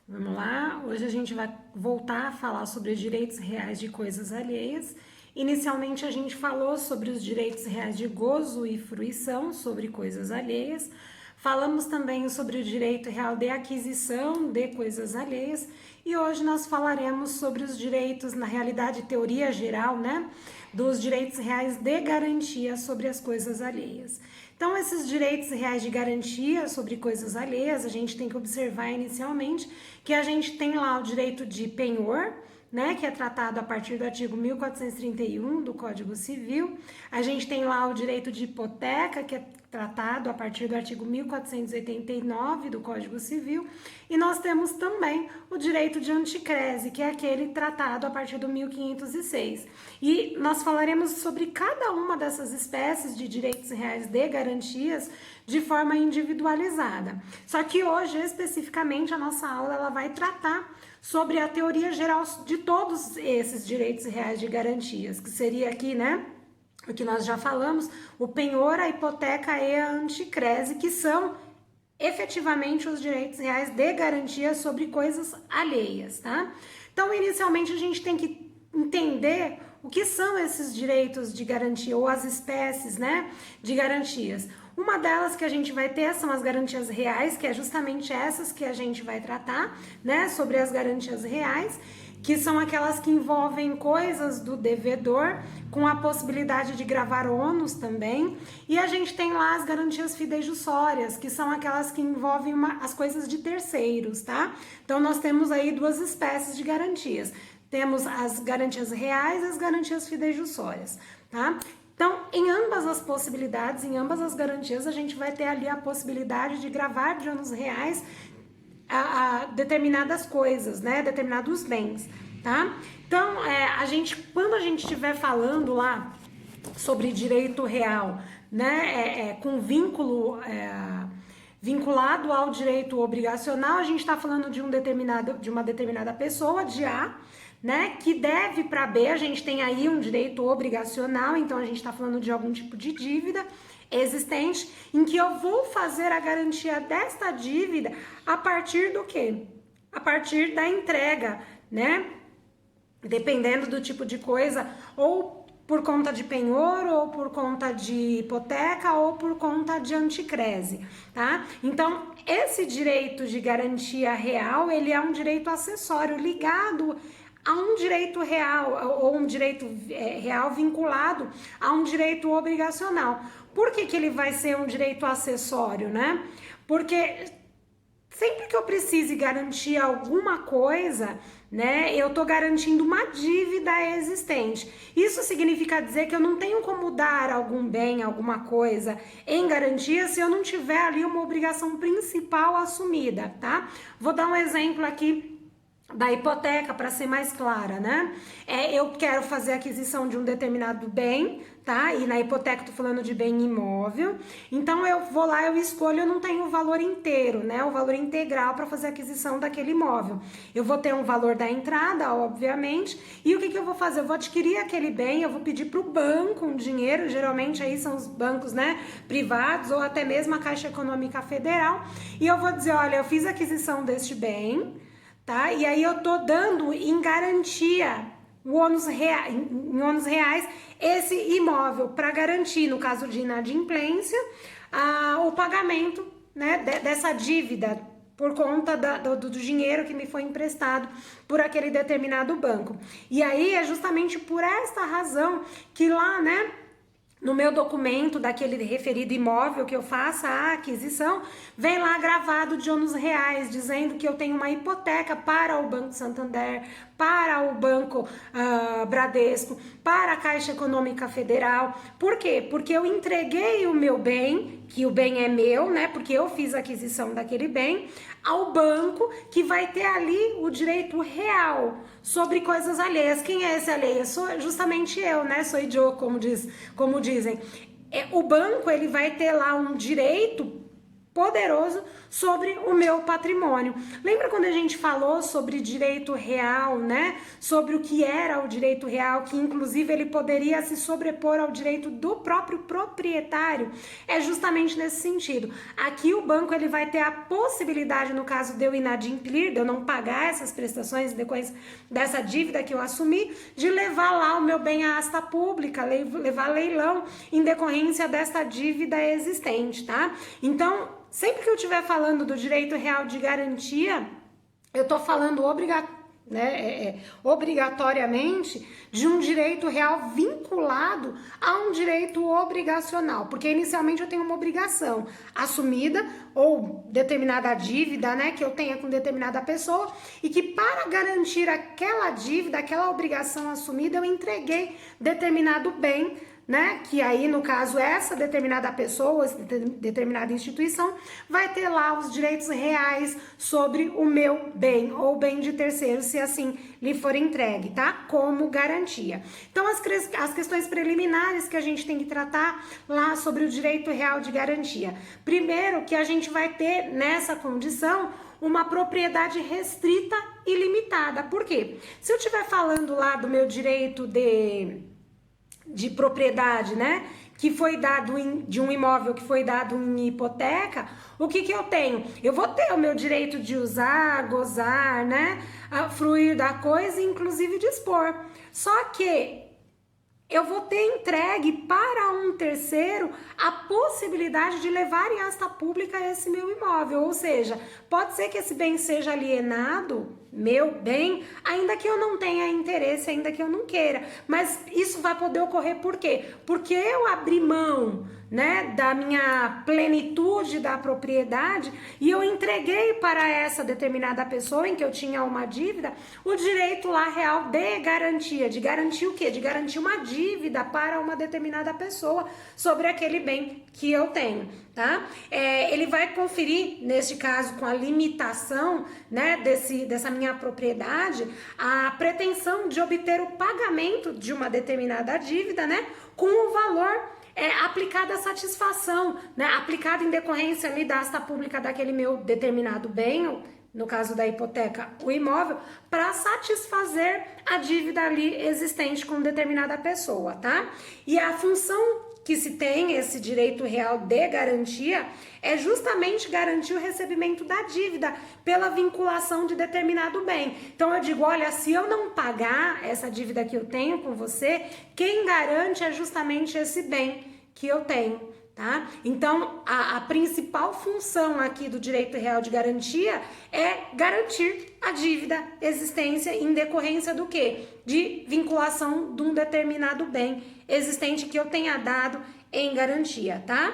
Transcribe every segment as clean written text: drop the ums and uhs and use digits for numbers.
Vamos lá, hoje a gente vai voltar a falar sobre os direitos reais de coisas alheias. Inicialmente a gente falou sobre os direitos reais de gozo e fruição sobre coisas alheias. Falamos também sobre o direito real de aquisição de coisas alheias e hoje nós falaremos sobre os direitos, na realidade, teoria geral, né, dos direitos reais de garantia sobre as coisas alheias. Então, esses direitos reais de garantia sobre coisas alheias, a gente tem que observar inicialmente que a gente tem lá o direito de penhor, né, que é tratado a partir do artigo 1431 do Código Civil. A gente tem lá o direito de hipoteca, que é tratado a partir do artigo 1489 do Código Civil. E nós temos também o direito de anticrese, que é aquele tratado a partir do 1506. E nós falaremos sobre cada uma dessas espécies de direitos reais de garantias de forma individualizada. Só que hoje, especificamente, a nossa aula ela vai tratar sobre a teoria geral de todos esses direitos reais de garantias, que seria aqui, né, o que nós já falamos, o penhor, a hipoteca e a anticrese, que são efetivamente os direitos reais de garantia sobre coisas alheias, tá? Então, inicialmente, a gente tem que entender o que são esses direitos de garantia ou as espécies, né, de garantias. Uma delas que a gente vai ter são as garantias reais, que é justamente essas que a gente vai tratar, né, sobre as garantias reais, que são aquelas que envolvem coisas do devedor, com a possibilidade de gravar ônus também. E a gente tem lá as garantias fidejussórias, que são aquelas que envolvem as coisas de terceiros, tá? Então, nós temos aí duas espécies de garantias. Temos as garantias reais e as garantias fidejussórias, tá? Então, em ambas as possibilidades, em ambas as garantias, a gente vai ter ali a possibilidade de gravar de ônus reais a determinadas coisas, né? Determinados bens, tá? Então, quando a gente estiver falando lá sobre direito real, né? Com vínculo vinculado ao direito obrigacional, a gente está falando de uma determinada pessoa, de A, né, que deve para B. A gente tem aí um direito obrigacional, então a gente está falando de algum tipo de dívida existente, em que eu vou fazer a garantia desta dívida a partir do quê? A partir da entrega, né? Dependendo do tipo de coisa, ou por conta de penhor, ou por conta de hipoteca, ou por conta de anticrese, tá? Então, esse direito de garantia real, ele é um direito acessório ligado a um direito real, ou um direito real vinculado a um direito obrigacional. Por que ele vai ser um direito acessório, né? Porque sempre que eu precise garantir alguma coisa, né, eu tô garantindo uma dívida existente. Isso significa dizer que eu não tenho como dar algum bem, alguma coisa em garantia se eu não tiver ali uma obrigação principal assumida, tá? Vou dar um exemplo aqui da hipoteca para ser mais clara, né? Eu quero fazer a aquisição de um determinado bem, tá? E na hipoteca tô falando de bem imóvel. Então eu vou lá, eu escolho, eu não tenho o valor inteiro, né? O valor integral para fazer a aquisição daquele imóvel. Eu vou ter um valor da entrada, obviamente. E o que eu vou fazer? Eu vou adquirir aquele bem, eu vou pedir para o banco um dinheiro, geralmente aí são os bancos, né, privados ou até mesmo a Caixa Econômica Federal. E eu vou dizer, olha, eu fiz a aquisição deste bem, tá? E aí eu tô dando em garantia em ônus reais esse imóvel para garantir, no caso de inadimplência, o pagamento, né, dessa dívida por conta do dinheiro que me foi emprestado por aquele determinado banco. E aí é justamente por esta razão que lá, né, no meu documento daquele referido imóvel que eu faça a aquisição, vem lá gravado de ônus reais, dizendo que eu tenho uma hipoteca para o Banco Santander, para o Banco Bradesco, para a Caixa Econômica Federal. Por quê? Porque eu entreguei o meu bem, que o bem é meu, né? Porque eu fiz a aquisição daquele bem, ao banco que vai ter ali o direito real sobre coisas alheias. Quem é esse alheio? Sou justamente eu, né? Sou idiota, como dizem. O banco, ele vai ter lá um direito poderoso sobre o meu patrimônio. Lembra quando a gente falou sobre direito real, né? Sobre o que era o direito real, que inclusive ele poderia se sobrepor ao direito do próprio proprietário? É justamente nesse sentido. Aqui o banco ele vai ter a possibilidade, no caso de eu inadimplir, de eu não pagar essas prestações depois dessa dívida que eu assumi, de levar lá o meu bem à asta pública, levar leilão em decorrência desta dívida existente, tá? Então, sempre que eu estiver falando do direito real de garantia, eu estou falando obrigatoriamente de um direito real vinculado a um direito obrigacional, porque inicialmente eu tenho uma obrigação assumida ou determinada dívida, né, que eu tenha com determinada pessoa e que para garantir aquela dívida, aquela obrigação assumida, eu entreguei determinado bem, né? Que aí, no caso, essa determinada pessoa, essa determinada instituição, vai ter lá os direitos reais sobre o meu bem ou bem de terceiro, se assim lhe for entregue, tá? Como garantia. Então, as questões preliminares que a gente tem que tratar lá sobre o direito real de garantia. Primeiro, que a gente vai ter nessa condição uma propriedade restrita e limitada. Por quê? Se eu estiver falando lá do meu direito de propriedade, né, que foi dado de um imóvel que foi dado em hipoteca, o que eu tenho? Eu vou ter o meu direito de usar, gozar, né, fruir da coisa e inclusive dispor. Só que eu vou ter entregue para um terceiro a possibilidade de levar em asta pública esse meu imóvel, ou seja, pode ser que esse bem seja alienado, meu bem, ainda que eu não tenha interesse, ainda que eu não queira, mas isso vai poder ocorrer por quê? Porque eu abri mão, né, da minha plenitude da propriedade e eu entreguei para essa determinada pessoa em que eu tinha uma dívida o direito lá real de garantia. De garantir o quê? De garantir uma dívida para uma determinada pessoa sobre aquele bem que eu tenho, tá? Ele vai conferir, neste caso, com a limitação, né, dessa minha propriedade, a pretensão de obter o pagamento de uma determinada dívida, né, com o valor aplicada a satisfação, né, aplicada em decorrência ali da asta pública daquele meu determinado bem, no caso da hipoteca, o imóvel, para satisfazer a dívida ali existente com determinada pessoa, tá? E a função que se tem esse direito real de garantia é justamente garantir o recebimento da dívida pela vinculação de determinado bem. Então eu digo, olha, se eu não pagar essa dívida que eu tenho com você, quem garante é justamente esse bem que eu tenho, tá? Então a principal função aqui do direito real de garantia é garantir a dívida existência em decorrência do quê? De vinculação de um determinado bem existente que eu tenha dado em garantia, tá?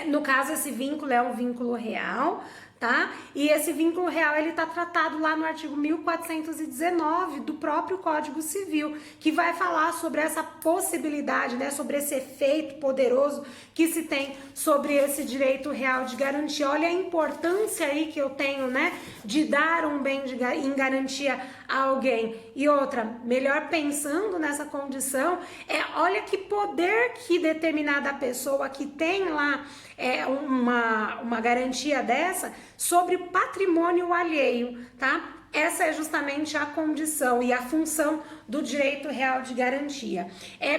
No caso, esse vínculo é um vínculo real, tá? E esse vínculo real, ele tá tratado lá no artigo 1419 do próprio Código Civil, que vai falar sobre essa possibilidade, né, sobre esse efeito poderoso que se tem sobre esse direito real de garantia. Olha a importância aí que eu tenho, né, de dar um bem em garantia a alguém. E outra, melhor pensando nessa condição, olha que poder que determinada pessoa que tem lá uma garantia dessa sobre patrimônio alheio, tá? Essa é justamente a condição e a função do direito real de garantia.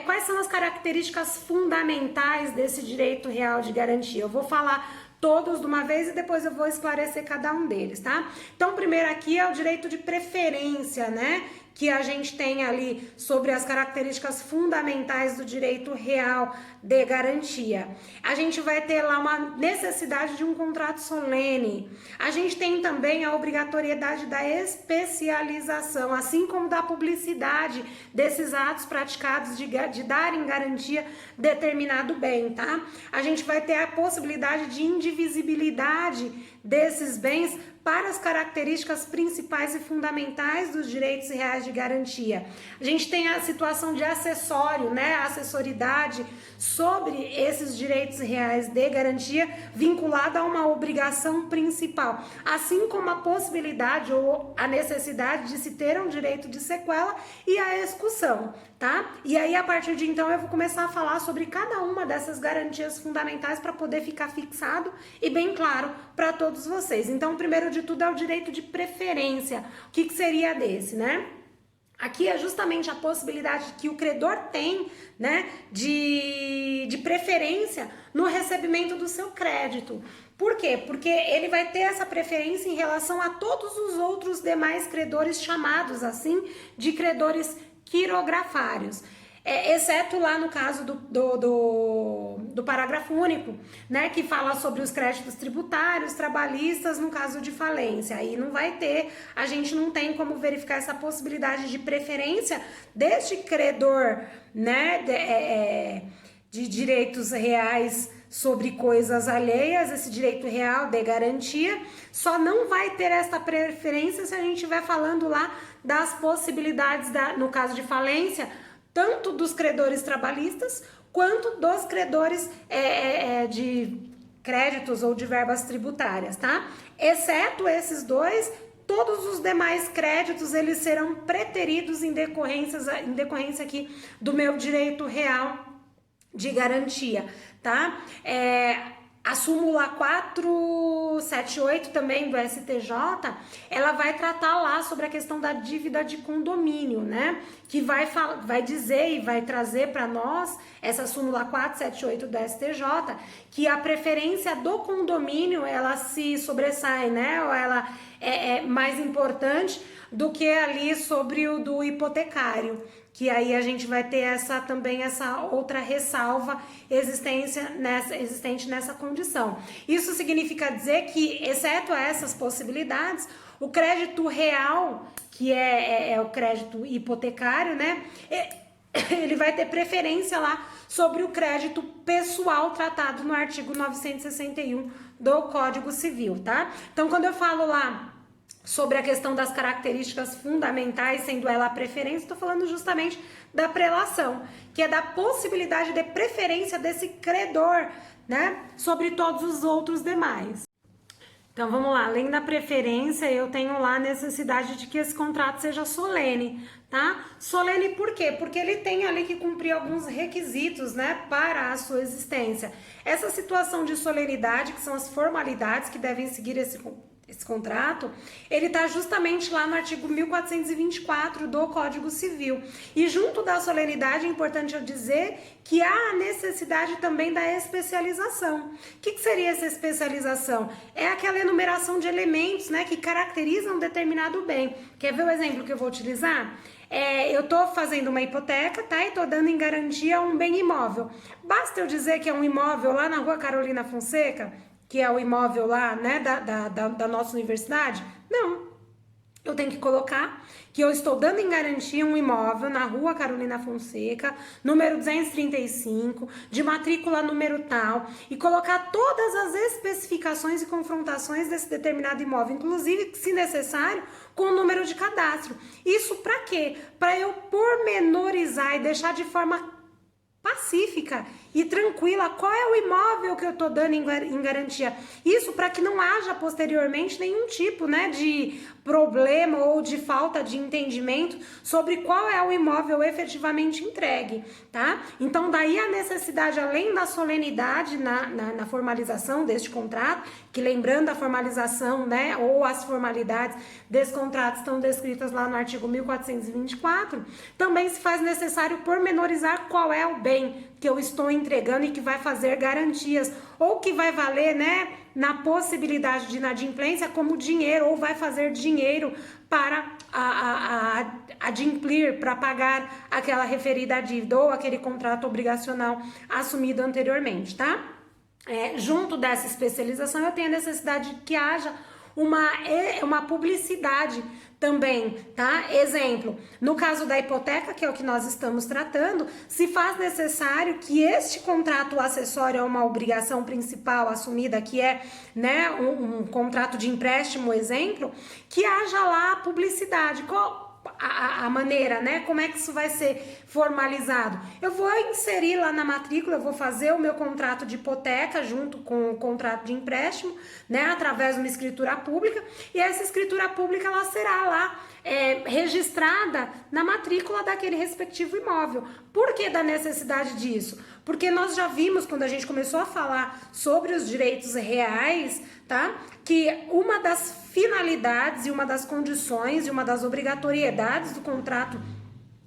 Quais são as características fundamentais desse direito real de garantia? Eu vou falar todos de uma vez e depois eu vou esclarecer cada um deles, tá? Então, primeiro aqui é o direito de preferência, né? Que a gente tem ali sobre as características fundamentais do direito real de garantia. A gente vai ter lá uma necessidade de um contrato solene. A gente tem também a obrigatoriedade da especialização, assim como da publicidade desses atos praticados de dar em garantia determinado bem, tá? A gente vai ter a possibilidade de indivisibilidade desses bens para as características principais e fundamentais dos direitos reais de garantia. A gente tem a situação de acessório, né, a assessoridade sobre esses direitos reais de garantia vinculada a uma obrigação principal, assim como a possibilidade ou a necessidade de se ter um direito de sequela e a execução, tá? E aí, a partir de então, eu vou começar a falar sobre cada uma dessas garantias fundamentais para poder ficar fixado e bem claro para todos vocês. Então, primeiro de tudo é o direito de preferência. O que seria desse, né? Aqui é justamente a possibilidade que o credor tem, né, de preferência no recebimento do seu crédito. Por quê? Porque ele vai ter essa preferência em relação a todos os outros demais credores, chamados assim de credores quirografários. Exceto lá no caso do parágrafo único, né, que fala sobre os créditos tributários, trabalhistas, no caso de falência. Aí não vai ter, a gente não tem como verificar essa possibilidade de preferência deste credor, né, de direitos reais sobre coisas alheias, esse direito real de garantia, só não vai ter essa preferência se a gente estiver falando lá das possibilidades, no caso de falência, tanto dos credores trabalhistas quanto dos credores de créditos ou de verbas tributárias, tá? Exceto esses dois, todos os demais créditos eles serão preteridos em decorrência aqui do meu direito real de garantia, tá? A súmula 478 também do STJ, ela vai tratar lá sobre a questão da dívida de condomínio, né? Que vai dizer e vai trazer para nós, essa súmula 478 do STJ, que a preferência do condomínio, ela se sobressai, né? Ou ela é mais importante do que ali sobre o do hipotecário, que aí a gente vai ter também essa outra ressalva existente nessa condição. Isso significa dizer que, exceto essas possibilidades, o crédito real, que é o crédito hipotecário, né, ele vai ter preferência lá sobre o crédito pessoal tratado no artigo 961 do Código Civil, tá? Então, quando eu falo lá sobre a questão das características fundamentais, sendo ela a preferência, estou falando justamente da prelação, que é da possibilidade de preferência desse credor, né, sobre todos os outros demais. Então, vamos lá, além da preferência, eu tenho lá a necessidade de que esse contrato seja solene, tá? Solene por quê? Porque ele tem ali que cumprir alguns requisitos, né, para a sua existência. Essa situação de solenidade, que são as formalidades que devem seguir esse contrato, ele está justamente lá no artigo 1424 do Código Civil. E junto da solenidade, é importante eu dizer que há a necessidade também da especialização. O que seria essa especialização? É aquela enumeração de elementos, né, que caracterizam um determinado bem. Quer ver o exemplo que eu vou utilizar? Eu estou fazendo uma hipoteca, tá? E estou dando em garantia um bem imóvel. Basta eu dizer que é um imóvel lá na Rua Carolina Fonseca, que é o imóvel lá, né, da nossa universidade? Não. Eu tenho que colocar que eu estou dando em garantia um imóvel na Rua Carolina Fonseca, número 235, de matrícula número tal, e colocar todas as especificações e confrontações desse determinado imóvel, inclusive, se necessário, com o número de cadastro. Isso para quê? Para eu pormenorizar e deixar de forma pacífica e tranquila qual é o imóvel que eu estou dando em garantia. Isso para que não haja posteriormente nenhum tipo, né, de problema ou de falta de entendimento sobre qual é o imóvel efetivamente entregue, tá? Então daí a necessidade, além da solenidade na formalização deste contrato, que lembrando a formalização, né, ou as formalidades desse contrato estão descritas lá no artigo 1424, também se faz necessário pormenorizar qual é o bem que eu estou entregando e que vai fazer garantias, ou que vai valer, né, na possibilidade de inadimplência como dinheiro, ou vai fazer dinheiro para adimplir, para pagar aquela referida dívida ou aquele contrato obrigacional assumido anteriormente, tá? Junto dessa especialização, eu tenho a necessidade de que haja uma publicidade também, tá? Exemplo, no caso da hipoteca, que é o que nós estamos tratando, se faz necessário que este contrato acessório a uma obrigação principal assumida, que é, né, um contrato de empréstimo, exemplo, que haja lá a publicidade. Qual a maneira, né? Como é que isso vai ser formalizado? Eu vou inserir lá na matrícula, eu vou fazer o meu contrato de hipoteca junto com o contrato de empréstimo, né? Através de uma escritura pública, e essa escritura pública ela será lá registrada na matrícula daquele respectivo imóvel. Por que da necessidade disso? Porque nós já vimos, quando a gente começou a falar sobre os direitos reais, tá? Que uma das finalidades e uma das condições e uma das obrigatoriedades do contrato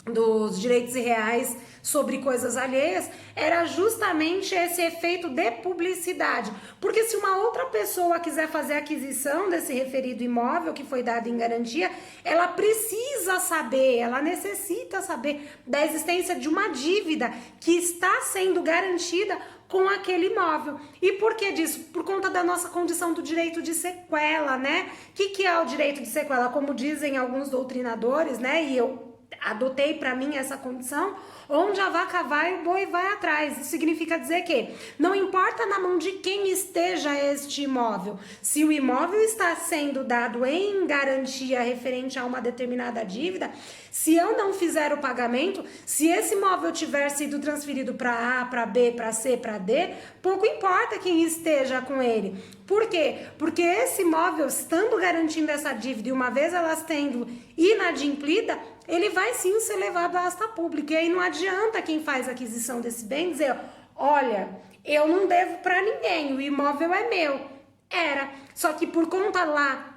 dos direitos reais sobre coisas alheias era justamente esse efeito de publicidade, porque se uma outra pessoa quiser fazer a aquisição desse referido imóvel que foi dado em garantia, ela precisa saber, ela necessita saber da existência de uma dívida que está sendo garantida com aquele imóvel. E por que disso? Por conta da nossa condição do direito de sequela, né? O que é o direito de sequela? Como dizem alguns doutrinadores, né? E eu adotei para mim essa condição, onde a vaca vai, o boi vai atrás. Isso significa dizer que não importa na mão de quem esteja este imóvel, se o imóvel está sendo dado em garantia referente a uma determinada dívida, se eu não fizer o pagamento, se esse imóvel tiver sido transferido para A, para B, para C, para D, pouco importa quem esteja com ele. Por quê? Porque esse imóvel, estando garantindo essa dívida e uma vez ela sendo inadimplida, ele vai sim ser levado à asta pública. E aí não adianta quem faz a aquisição desse bem dizer, olha, eu não devo para ninguém, o imóvel é meu. Era, só que por conta lá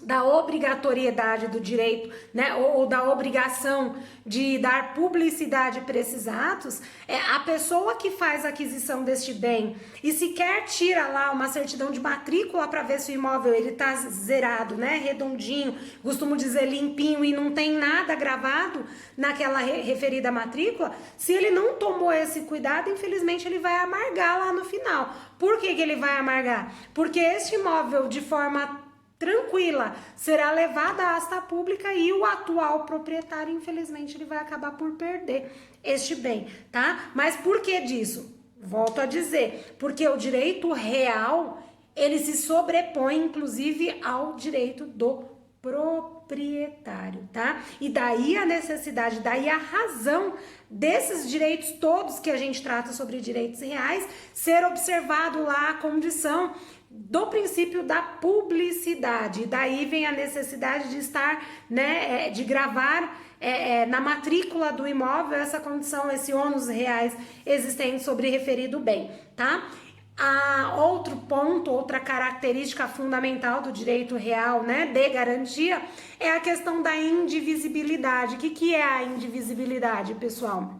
da obrigatoriedade do direito, né, ou da obrigação de dar publicidade para esses atos, a pessoa que faz a aquisição deste bem e sequer tira lá uma certidão de matrícula para ver se o imóvel ele tá zerado, né, redondinho, costumo dizer limpinho e não tem nada gravado naquela referida matrícula, se ele não tomou esse cuidado, infelizmente ele vai amargar lá no final. Por que ele vai amargar? Porque este imóvel, de forma tranquila, será levada à asta pública e o atual proprietário, infelizmente, ele vai acabar por perder este bem, tá? Mas por que disso? Volto a dizer, porque o direito real, ele se sobrepõe, inclusive, ao direito do proprietário, tá? E daí a necessidade, daí a razão desses direitos todos que a gente trata sobre direitos reais, ser observado lá a condição do princípio da publicidade. Daí vem a necessidade de estar, né, de gravar na matrícula do imóvel essa condição, esse ônus reais existente sobre referido bem, tá? Outro ponto, outra característica fundamental do direito real, né, de garantia, é a questão da indivisibilidade. O que é a indivisibilidade, pessoal?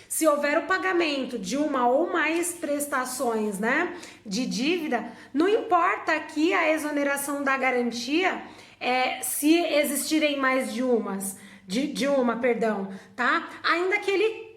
Se houver o pagamento de uma ou mais prestações, né, de dívida, não importa aqui a exoneração da garantia, se existirem mais de uma, tá? Ainda que ele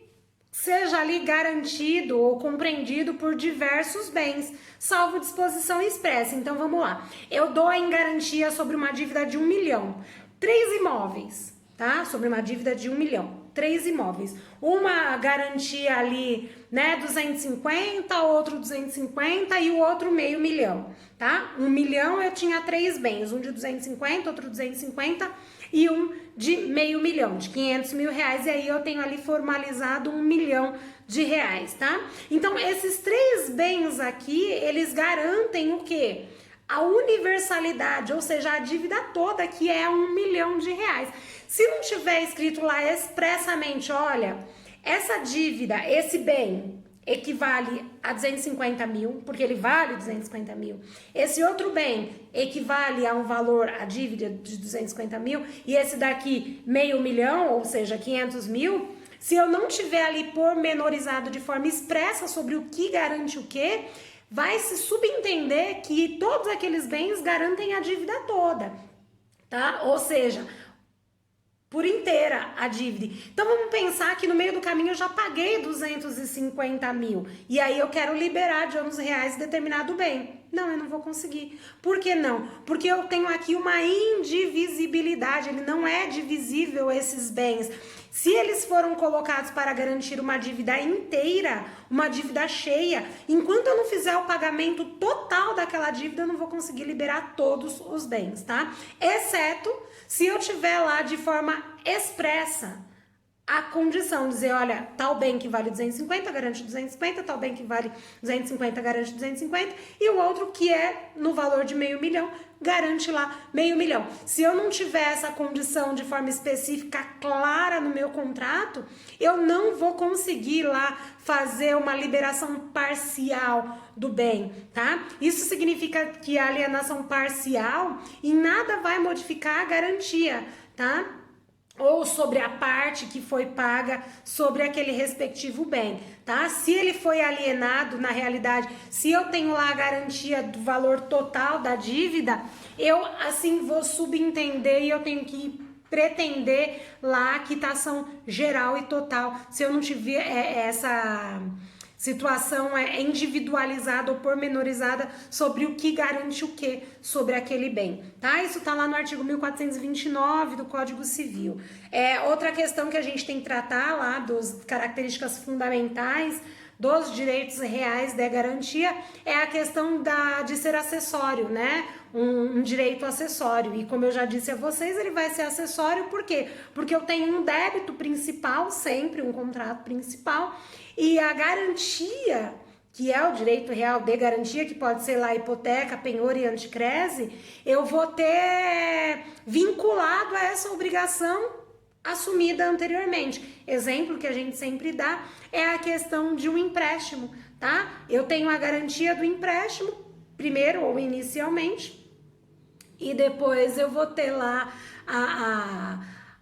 seja ali garantido ou compreendido por diversos bens, salvo disposição expressa. Então vamos lá. Eu dou em garantia sobre uma dívida de 1 milhão, 3 imóveis, tá? Sobre uma dívida de 1 milhão. 3 imóveis, uma garantia ali, né, 250, outro 250 e o outro meio milhão, tá? 1 milhão eu tinha 3 bens, um de 250, outro 250 e um de meio milhão, de 500 mil reais, e aí eu tenho ali formalizado 1 milhão de reais, tá? Então esses 3 bens aqui, eles garantem o quê? A universalidade, ou seja, a dívida toda que é 1 milhão de reais. Se não tiver escrito lá expressamente, olha, essa dívida, esse bem equivale a 250 mil, porque ele vale 250 mil. Esse outro bem equivale a um valor, a dívida de 250 mil, e esse daqui meio milhão, ou seja, 500 mil. Se eu não tiver ali pormenorizado de forma expressa sobre o que garante o quê, vai se subentender que todos aqueles bens garantem a dívida toda, tá? Ou seja, por inteira a dívida. Então vamos pensar que no meio do caminho eu já paguei 250 mil e aí eu quero liberar de ônus reais determinado bem. Não, eu não vou conseguir. Por que não? Porque eu tenho aqui uma indivisibilidade, ele não é divisível esses bens. Se eles foram colocados para garantir uma dívida inteira, uma dívida cheia, enquanto eu não fizer o pagamento total daquela dívida, eu não vou conseguir liberar todos os bens, tá? Exceto se eu tiver lá de forma expressa a condição, dizer, olha, tal bem que vale 250, garante 250, tal bem que vale 250, garante 250, e o outro que é no valor de R$500 mil, garante lá R$500 mil. Se eu não tiver essa condição de forma específica, clara no meu contrato, eu não vou conseguir lá fazer uma liberação parcial do bem, tá? Isso significa que a alienação parcial em nada vai modificar a garantia, tá? Ou sobre a parte que foi paga sobre aquele respectivo bem, tá? Se ele foi alienado, na realidade, se eu tenho lá a garantia do valor total da dívida, eu assim vou subentender e eu tenho que pretender lá a quitação geral e total. Se eu não tiver essa situação é individualizada ou pormenorizada sobre o que garante o que sobre aquele bem, tá? Isso tá lá no artigo 1429 do Código Civil. Outra questão que a gente tem que tratar lá das características fundamentais dos direitos reais de garantia é a questão de ser acessório, né? Um direito acessório. E como eu já disse a vocês, ele vai ser acessório por quê? Porque eu tenho um débito principal, sempre um contrato principal, e a garantia, que é o direito real de garantia, que pode ser lá hipoteca, penhor e anticrese, eu vou ter vinculado a essa obrigação assumida anteriormente. Exemplo que a gente sempre dá é a questão de um empréstimo, tá? Eu tenho a garantia do empréstimo, primeiro ou inicialmente, e depois eu vou ter lá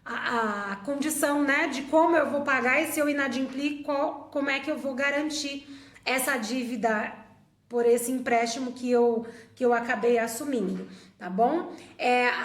a condição, né, de como eu vou pagar e se eu inadimplir, como é que eu vou garantir essa dívida por esse empréstimo que eu acabei assumindo, tá bom?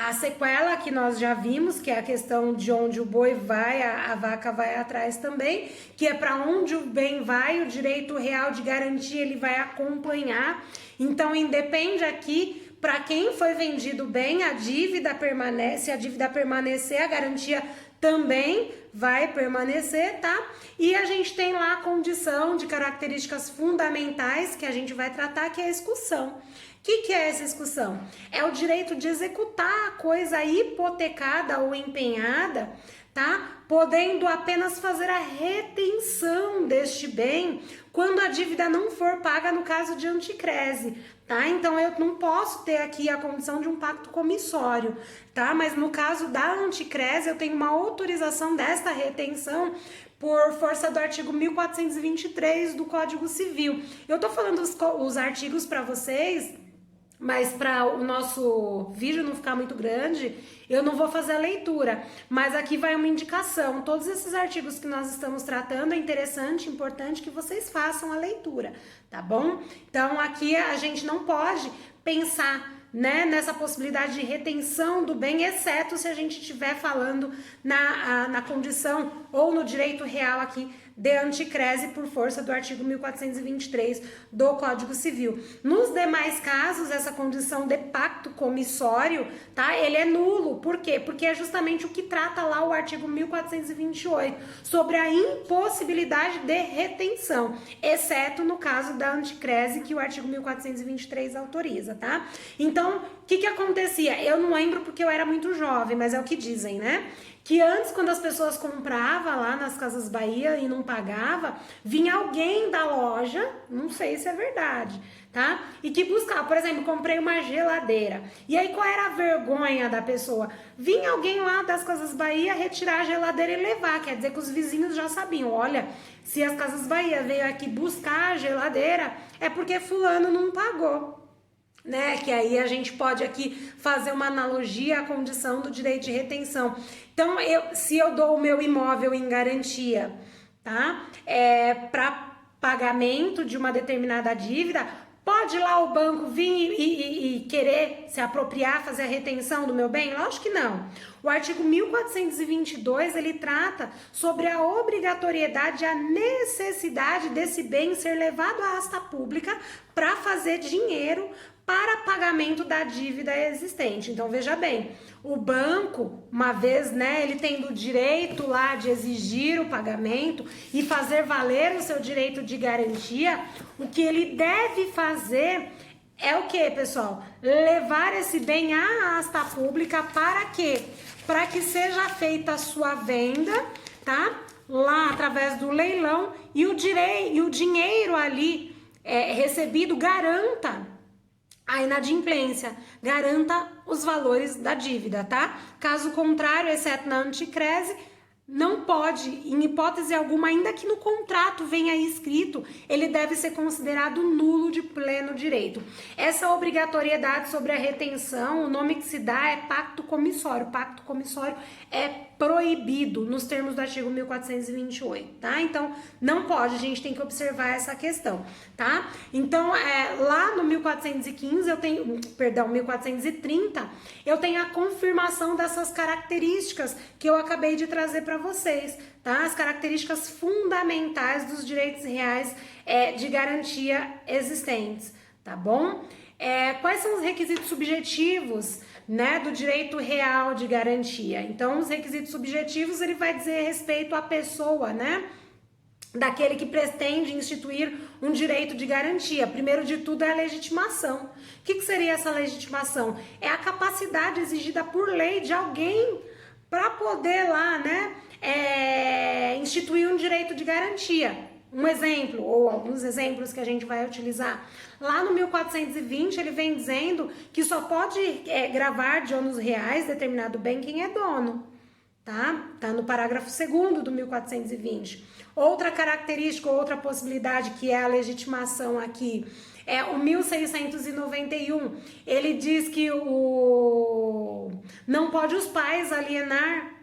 A sequela que nós já vimos, que é a questão de onde o boi vai, a vaca vai atrás também, que é para onde o bem vai, o direito real de garantia ele vai acompanhar. Então, independe aqui para quem foi vendido o bem, a dívida permanece, se a dívida permanecer, a garantia também vai permanecer, tá? E a gente tem lá a condição de características fundamentais que a gente vai tratar, que é a execução. O que é essa execução? É o direito de executar a coisa hipotecada ou empenhada, tá? Podendo apenas fazer a retenção deste bem quando a dívida não for paga no caso de anticrese, tá? Então eu não posso ter aqui a condição de um pacto comissório, tá? Mas no caso da anticrese eu tenho uma autorização desta retenção por força do artigo 1423 do Código Civil. Eu tô falando os artigos para vocês, mas para o nosso vídeo não ficar muito grande, eu não vou fazer a leitura, mas aqui vai uma indicação. Todos esses artigos que nós estamos tratando é interessante, importante que vocês façam a leitura, tá bom? Então aqui a gente não pode pensar, né, nessa possibilidade de retenção do bem, exceto se a gente estiver falando na condição ou no direito real aqui de anticrese por força do artigo 1423 do Código Civil. Nos demais casos, essa condição de pacto comissório, tá? Ele é nulo. Por quê? Porque é justamente o que trata lá o artigo 1428, sobre a impossibilidade de retenção, exceto no caso da anticrese, que o artigo 1423 autoriza, tá? Então, o que acontecia? Eu não lembro porque eu era muito jovem, mas é o que dizem, né? Que antes, quando as pessoas compravam lá nas Casas Bahia e não pagava, vinha alguém da loja, não sei se é verdade, tá? E que buscava, por exemplo, comprei uma geladeira. E aí, qual era a vergonha da pessoa? Vinha alguém lá das Casas Bahia retirar a geladeira e levar, quer dizer que os vizinhos já sabiam, olha, se as Casas Bahia veio aqui buscar a geladeira, é porque fulano não pagou. Né, que aí a gente pode aqui fazer uma analogia à condição do direito de retenção. Então, se eu dou o meu imóvel em garantia, tá, para pagamento de uma determinada dívida, pode lá o banco vir e querer se apropriar, fazer a retenção do meu bem? Lógico que não. O artigo 1422, ele trata sobre a obrigatoriedade, a necessidade desse bem ser levado à asta pública para fazer dinheiro para pagamento da dívida existente. Então, veja bem, o banco, uma vez, né, ele tendo o direito lá de exigir o pagamento e fazer valer o seu direito de garantia, o que ele deve fazer é o que, pessoal? Levar esse bem à asta pública para quê? Para que seja feita a sua venda, tá? Lá através do leilão e o dinheiro ali recebido garanta a inadimplência, garanta os valores da dívida, tá? Caso contrário, exceto na anticrese, não pode, em hipótese alguma, ainda que no contrato venha escrito, ele deve ser considerado nulo de pleno direito. Essa obrigatoriedade sobre a retenção, o nome que se dá é pacto comissório. Pacto comissório é proibido nos termos do artigo 1428, tá? Então, não pode, a gente tem que observar essa questão, tá? Então, lá no 1415, 1430, eu tenho a confirmação dessas características que eu acabei de trazer para vocês, tá? As características fundamentais dos direitos reais de garantia existentes, tá bom? Quais são os requisitos subjetivos, né, do direito real de garantia? Então, os requisitos subjetivos, ele vai dizer respeito à pessoa, né, daquele que pretende instituir um direito de garantia. Primeiro de tudo é a legitimação. O que seria essa legitimação? É a capacidade exigida por lei de alguém para poder lá, né, instituir um direito de garantia. Um exemplo, ou alguns exemplos que a gente vai utilizar. Lá no 1420, ele vem dizendo que só pode gravar de ônus reais determinado bem quem é dono. Tá no parágrafo 2º do 1420. Outra característica, outra possibilidade que é a legitimação aqui, é o 1691. Ele diz que não pode os pais alienar,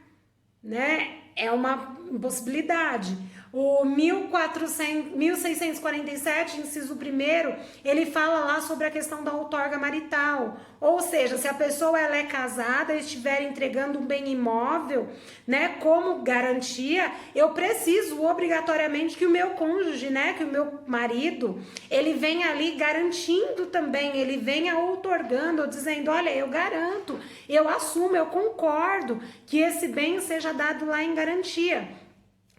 né? É uma impossibilidade. O 1647, inciso 1º, ele fala lá sobre a questão da outorga marital. Ou seja, se a pessoa ela é casada e estiver entregando um bem imóvel, né, como garantia, eu preciso obrigatoriamente que o meu cônjuge, né, que o meu marido, ele venha ali garantindo também, ele venha outorgando, dizendo, olha, eu garanto, eu assumo, eu concordo que esse bem seja dado lá em garantia.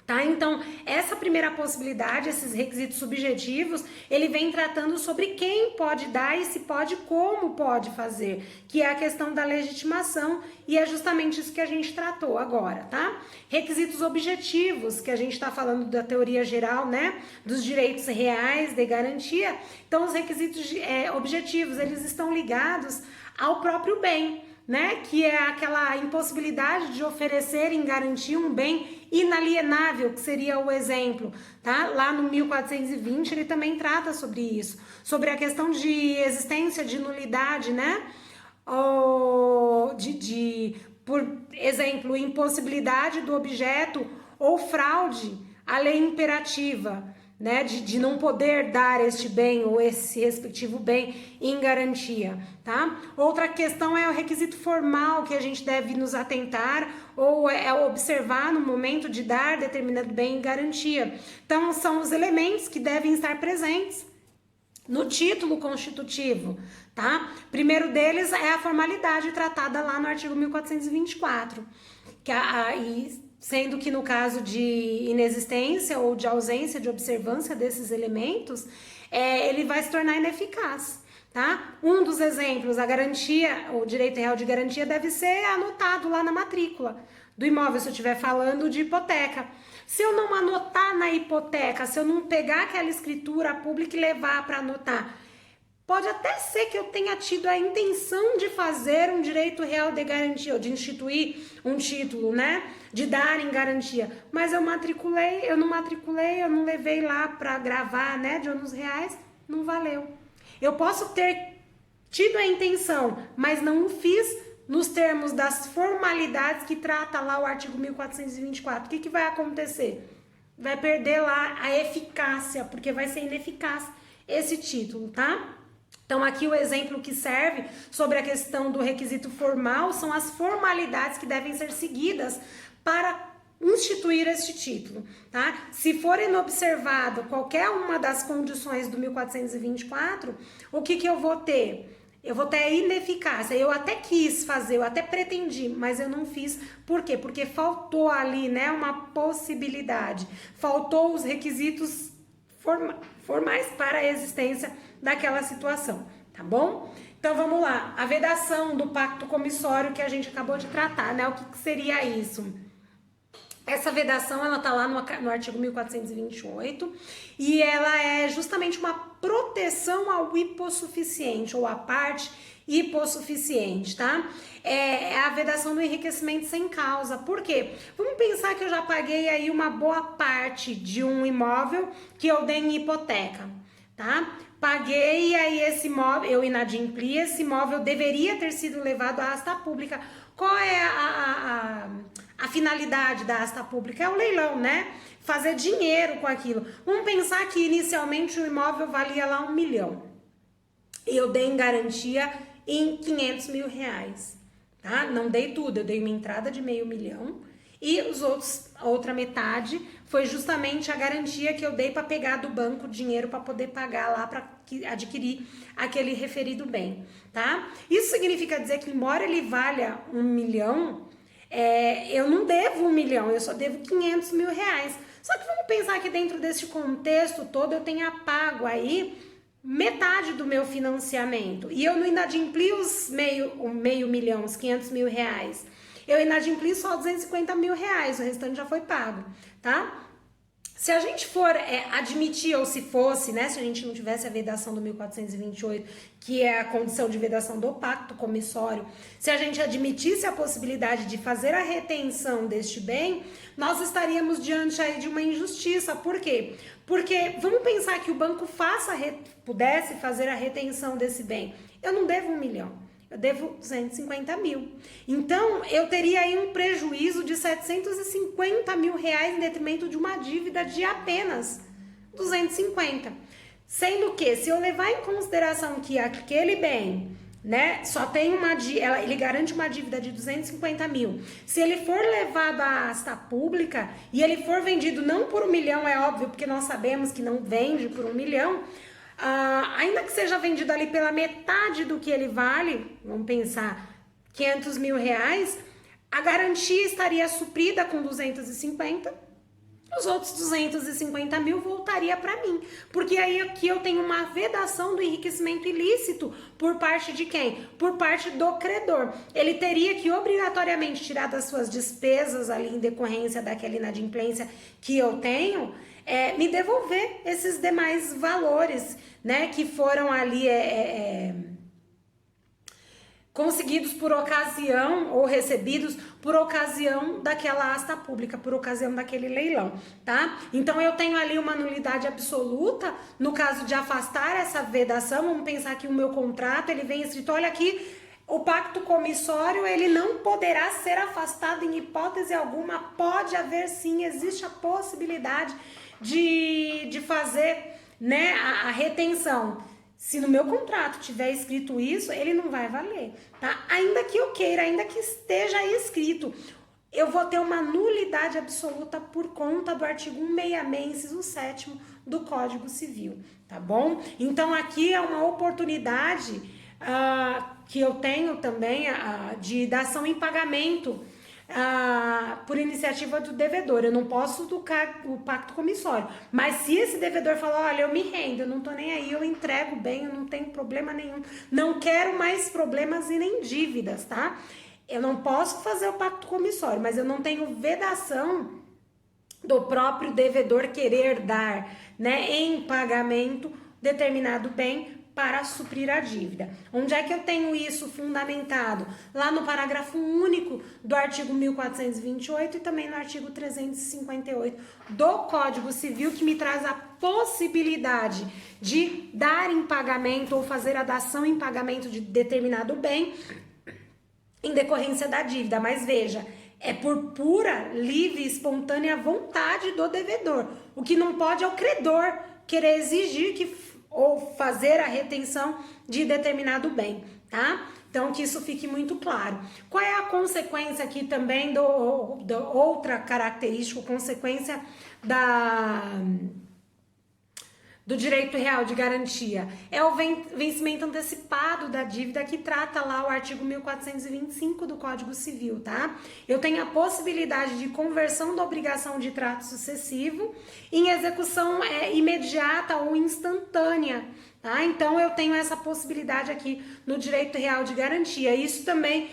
Tá? Então, essa primeira possibilidade, esses requisitos subjetivos, ele vem tratando sobre quem pode dar e se pode, como pode fazer, que é a questão da legitimação, e é justamente isso que a gente tratou agora, tá? Requisitos objetivos, que a gente está falando da teoria geral, né, dos direitos reais de garantia. Então, os requisitos objetivos, eles estão ligados ao próprio bem, né, que é aquela impossibilidade de oferecer em garantia um bem inalienável, que seria o exemplo, tá? Lá no 1420 ele também trata sobre isso, sobre a questão de existência de nulidade, né? Ou por exemplo, impossibilidade do objeto ou fraude à lei imperativa, né, de não poder dar este bem ou esse respectivo bem em garantia, tá? Outra questão é o requisito formal que a gente deve nos atentar ou observar no momento de dar determinado bem em garantia. Então, são os elementos que devem estar presentes no título constitutivo, tá? Primeiro deles é a formalidade tratada lá no artigo 1424, sendo que no caso de inexistência ou de ausência de observância desses elementos, ele vai se tornar ineficaz, tá? Um dos exemplos, a garantia, o direito real de garantia deve ser anotado lá na matrícula do imóvel, se eu estiver falando de hipoteca. Se eu não anotar na hipoteca, se eu não pegar aquela escritura pública e levar para anotar, pode até ser que eu tenha tido a intenção de fazer um direito real de garantia, ou de instituir um título, né? De dar em garantia. Mas eu não matriculei, eu não levei lá para gravar, né? De ônus reais, não valeu. Eu posso ter tido a intenção, mas não o fiz nos termos das formalidades que trata lá o artigo 1424. O que vai acontecer? Vai perder lá a eficácia, porque vai ser ineficaz esse título, tá? Então, aqui o exemplo que serve sobre a questão do requisito formal são as formalidades que devem ser seguidas para instituir este título, tá? Se for inobservado qualquer uma das condições do 1424, o que eu vou ter? Eu vou ter a ineficácia. Eu até quis fazer, eu até pretendi, mas eu não fiz. Por quê? Porque faltou ali, né, uma possibilidade. Faltou os requisitos formais para a existência daquela situação, tá bom? Então vamos lá. A vedação do pacto comissório que a gente acabou de tratar, né? O que seria isso? Essa vedação, ela tá lá no artigo 1428 e ela é justamente uma proteção ao hipossuficiente ou à parte hipossuficiente, tá? É a vedação do enriquecimento sem causa. Por quê? Vamos pensar que eu já paguei aí uma boa parte de um imóvel que eu dei em hipoteca, tá? Paguei aí esse imóvel, eu inadimpli, esse imóvel deveria ter sido levado à asta pública. Qual é a finalidade da asta pública? É o leilão, né? Fazer dinheiro com aquilo. Vamos pensar que inicialmente o imóvel valia lá 1 milhão. Eu dei em garantia em 500 mil reais, tá? Não dei tudo, eu dei uma entrada de meio milhão e a outra metade foi justamente a garantia que eu dei para pegar do banco dinheiro para poder pagar lá para adquirir aquele referido bem, tá? Isso significa dizer que embora ele valha 1 milhão, eu não devo 1 milhão, eu só devo 500 mil reais. Só que vamos pensar que dentro desse contexto todo eu tenha pago aí metade do meu financiamento e eu não inadimpli os meio milhão, os 500 mil reais. Eu inadimpli só 250 mil reais, o restante já foi pago, tá? Se a gente for admitir, ou se fosse, né, se a gente não tivesse a vedação do 1428, que é a condição de vedação do pacto comissório, se a gente admitisse a possibilidade de fazer a retenção deste bem, nós estaríamos diante aí de uma injustiça. Por quê? Porque vamos pensar que o banco pudesse fazer a retenção desse bem. Eu não devo 1 milhão. Eu devo 250 mil. Então, eu teria aí um prejuízo de 750 mil reais em detrimento de uma dívida de apenas 250. Sendo que, se eu levar em consideração que aquele bem, né, só tem ele garante uma dívida de 250 mil. Se ele for levado à asta pública e ele for vendido não por 1 milhão, é óbvio, porque nós sabemos que não vende por 1 milhão, ainda que seja vendido ali pela metade do que ele vale, vamos pensar, 500 mil reais, a garantia estaria suprida com 250, os outros 250 mil voltaria para mim, porque aí aqui eu tenho uma vedação do enriquecimento ilícito por parte de quem? Por parte do credor. Ele teria que obrigatoriamente tirar das suas despesas ali em decorrência daquela inadimplência que eu tenho, me devolver esses demais valores, né, que foram ali conseguidos por ocasião ou recebidos por ocasião daquela asta pública, por ocasião daquele leilão, tá? Então eu tenho ali uma nulidade absoluta no caso de afastar essa vedação. Vamos pensar que o meu contrato, ele vem escrito, olha aqui, o pacto comissório, ele não poderá ser afastado em hipótese alguma. Pode haver sim, existe a possibilidade de fazer, né, a retenção. Se no meu contrato tiver escrito isso, ele não vai valer, tá? Ainda que eu queira, ainda que esteja escrito, eu vou ter uma nulidade absoluta por conta do artigo 166, inciso 7º do Código Civil, tá bom? Então aqui é uma oportunidade que eu tenho também de dação em pagamento por iniciativa do devedor. Eu não posso tocar o pacto comissório, mas se esse devedor falar, olha, eu me rendo, eu não tô nem aí, eu entrego bem, eu não tenho problema nenhum, não quero mais problemas e nem dívidas, tá? Eu não posso fazer o pacto comissório, mas eu não tenho vedação do próprio devedor querer dar, né, em pagamento determinado bem para suprir a dívida. Onde é que eu tenho isso fundamentado? Lá no parágrafo único do artigo 1428 e também no artigo 358 do Código Civil, que me traz a possibilidade de dar em pagamento ou fazer a dação em pagamento de determinado bem em decorrência da dívida. Mas veja, é por pura, livre e espontânea vontade do devedor. O que não pode é o credor querer exigir ou fazer a retenção de determinado bem, tá? Então, que isso fique muito claro. Qual é a consequência aqui também do outra característica, consequência do direito real de garantia? É o vencimento antecipado da dívida, que trata lá o artigo 1425 do Código Civil, tá? Eu tenho a possibilidade de conversão da obrigação de trato sucessivo em execução imediata ou instantânea, tá? Então, eu tenho essa possibilidade aqui no direito real de garantia. Isso também,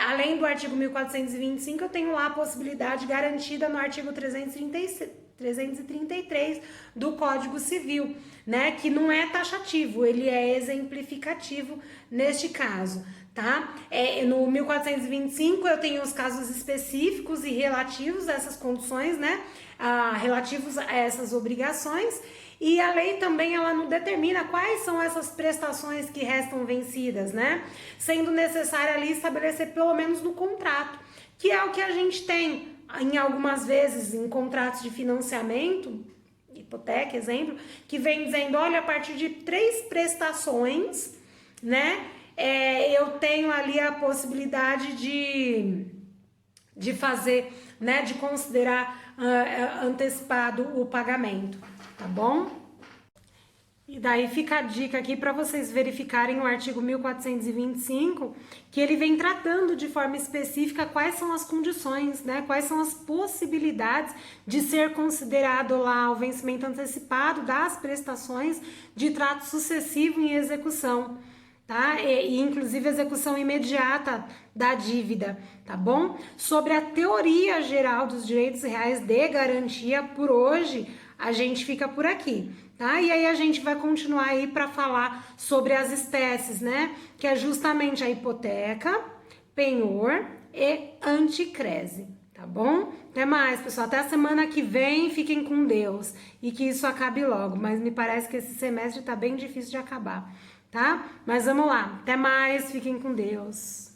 além do artigo 1425, eu tenho lá a possibilidade garantida no artigo 333 do Código Civil, né? Que não é taxativo, ele é exemplificativo neste caso, tá? No 1425 eu tenho os casos específicos e relativos a essas condições, né? Relativos a essas obrigações. E a lei também, ela não determina quais são essas prestações que restam vencidas, né? Sendo necessário ali estabelecer pelo menos no contrato, que é o que a gente tem em algumas vezes em contratos de financiamento, hipoteca, exemplo, que vem dizendo, olha, a partir de 3 prestações, né, eu tenho ali a possibilidade de fazer, né, de considerar antecipado o pagamento, tá bom? E daí fica a dica aqui para vocês verificarem o artigo 1425, que ele vem tratando de forma específica quais são as condições, né? Quais são as possibilidades de ser considerado lá o vencimento antecipado das prestações de trato sucessivo em execução, tá? E inclusive execução imediata da dívida, tá bom? Sobre a teoria geral dos direitos reais de garantia, por hoje a gente fica por aqui, tá? E aí a gente vai continuar aí para falar sobre as espécies, né? Que é justamente a hipoteca, penhor e anticrese, tá bom? Até mais, pessoal. Até a semana que vem. Fiquem com Deus e que isso acabe logo. Mas me parece que esse semestre tá bem difícil de acabar, tá? Mas vamos lá. Até mais. Fiquem com Deus.